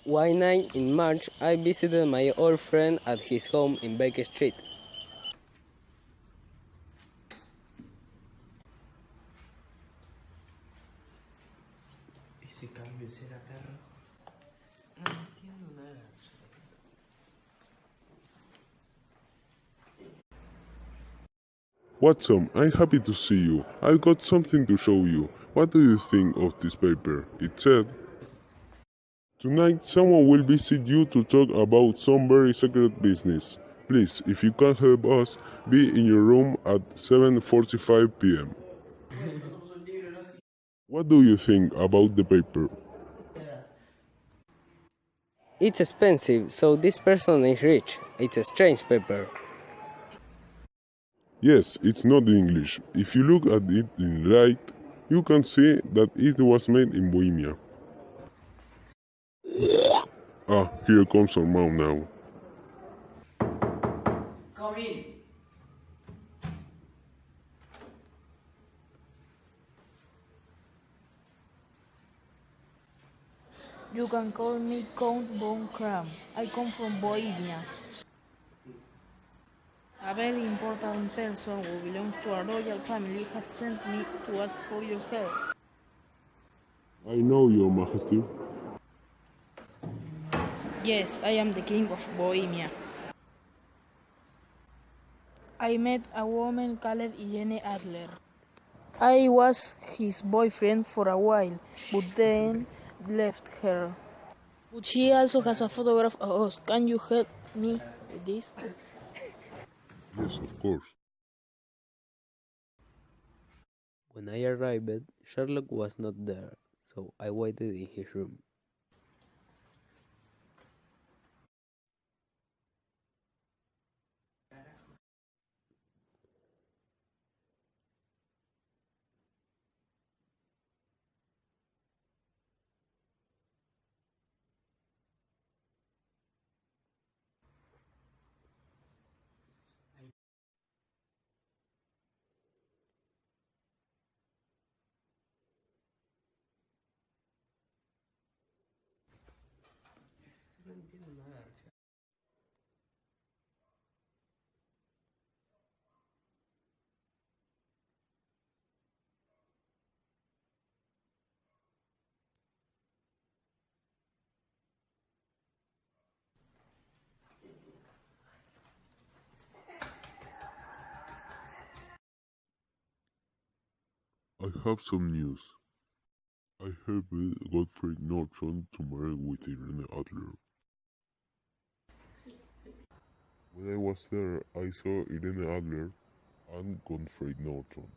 One night in March, I visited my old friend at his home in Baker Street. Ese cambio será perro. No entiendo nada. Wattson, I'm happy to see you. I've got something to show you. What do you think of this paper? It said, tonight someone will visit you to talk about some very secret business. Please, if you can help us, be in your room at 7:45 p.m. What do you think about the paper? It's expensive, so this person is rich. It's a strange paper. Yes, it's not English. If you look at it in light, you can see that it was made in Bohemia. Ah, here comes our mom now. Come in. You can call me Count von Kram. I come from Bohemia. A very important person who belongs to a royal family has sent me to ask for your help. I know, Your Majesty. Yes, I am the king of Bohemia. I met a woman called Irene Adler. I was his boyfriend for a while, but then left her. But she also has a photograph of us. Can you help me with this? Yes, of course. When I arrived, Sherlock was not there, so I waited in his room. No entiendo nada. I have some news. I helped Godfrey Norton to marry with Irene Adler. When I was there, I saw Irene Adler and Godfrey Norton,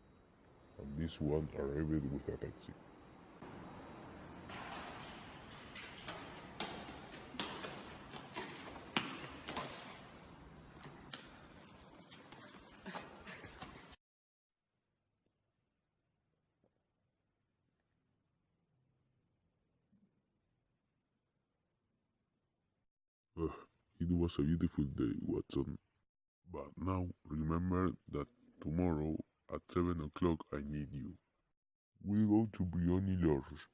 and this one arrived with a taxi. It was a beautiful day, Watson. But now remember that tomorrow at 7 o'clock I need you. We'll go to Brioni Lodge.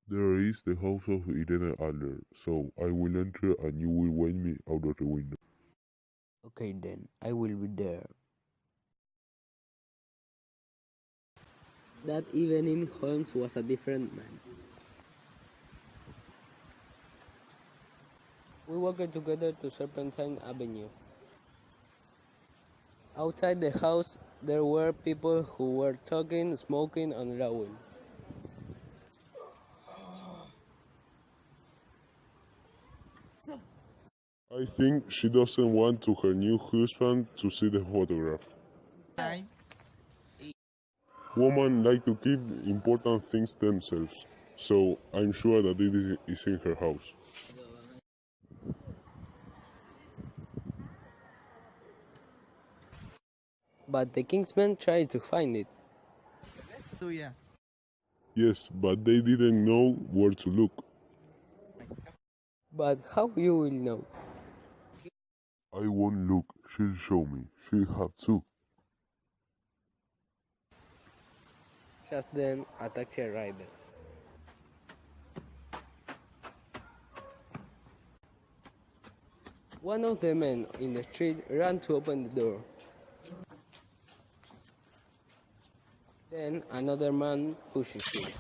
There is the house of Irene Adler, so I will enter and you will wait me out of the window. Okay then, I will be there. That evening, Holmes was a different man. We walked together to Serpentine Avenue. Outside the house, there were people who were talking, smoking, and laughing. I think she doesn't want to her new husband to see the photograph. Women like to keep important things themselves, so I'm sure that it is in her house. But the Kingsmen tried to find it. Yes, but they didn't know where to look. But how you will know? I won't look, she'll show me. She'll have to. Just then, a taxi arrived. One of the men in the street ran to open the door. Then another man pushes it.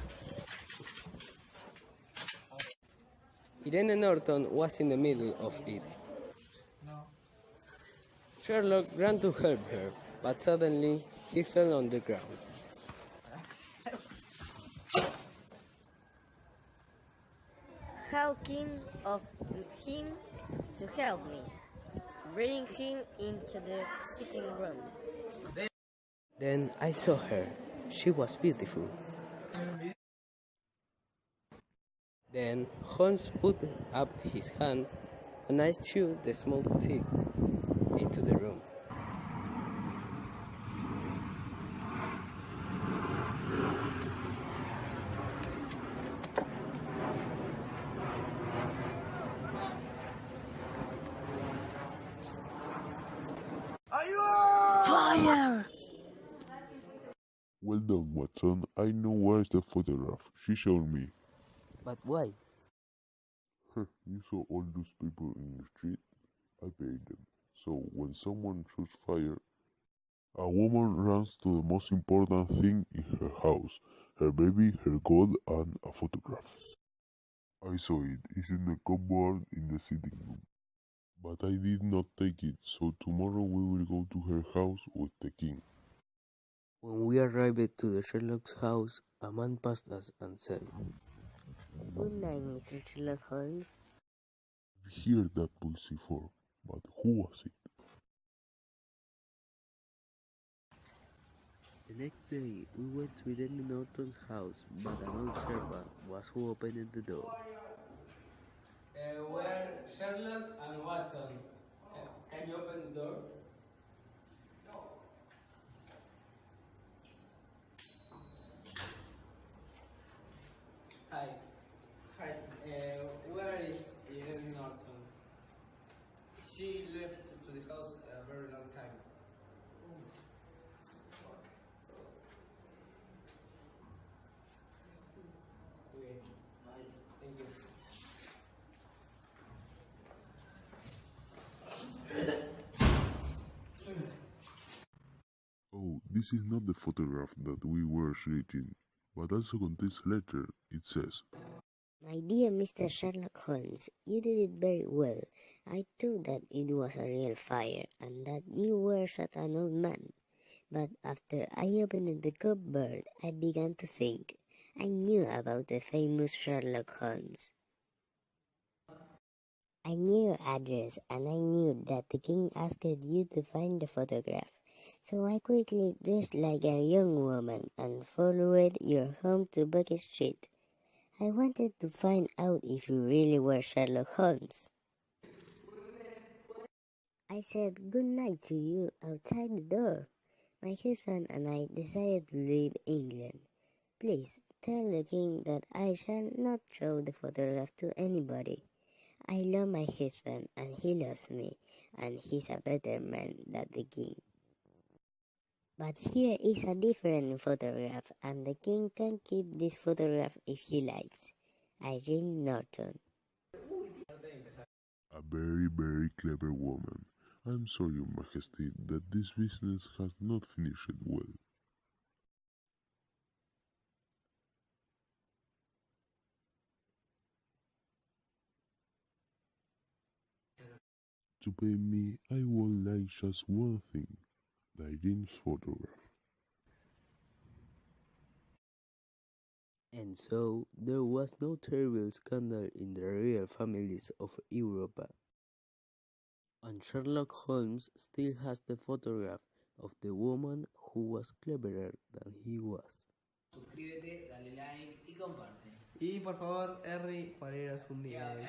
Irene Norton was in the middle of it. Sherlock ran to help her, but suddenly he fell on the ground. How keen of him to help me. Bring him into the sitting room. Then I saw her. She was beautiful. Then Holmes put up his hand and I threw the small stick into the room. Fire! Well done, Watson. I know where's the photograph. She showed me. But why? You saw all those people in the street? I paid them. So when someone shoots fire, a woman runs to the most important thing in her house, her baby, her gold, and a photograph. I saw it. It's in the cupboard in the sitting room. But I did not take it, so tomorrow we will go to her house with the king. When we arrived to the Sherlock's house, a man passed us and said, Good night, Mr. Sherlock Holmes. I've heard that voice before, but who was it? The next day, we went to Irene Norton's house, but an old servant was who opened the door. We're Sherlock and Wattson. Can you open the door? Hi. Hi. Where is Irene Norton? She left to the house a very long time. Okay. Thank you. Oh, this is not the photograph that we were searching, but also contains a letter. It says, My dear Mr. Sherlock Holmes, you did it very well. I thought that it was a real fire and that you were such an old man. But after I opened the cupboard, I began to think. I knew about the famous Sherlock Holmes. I knew your address and I knew that the king asked you to find the photograph. So I quickly dressed like a young woman and followed your home to Bucket Street. I wanted to find out if you really were Sherlock Holmes. I said good night to you outside the door. My husband and I decided to leave England. Please tell the king that I shall not show the photograph to anybody. I love my husband and he loves me, and he's a better man than the king. But here is a different photograph, and the king can keep this photograph if he likes. Irene Norton. a very, very clever woman. I'm sorry, Your Majesty, that this business has not finished well. To pay me, I would like just one thing, Irene's photograph. And so there was no terrible scandal in the real families of Europa. And Sherlock Holmes still has the photograph of the woman who was cleverer than he was. Suscríbete, dale like y comparte. Y por favor, Harry, ¿cuál era un día? No,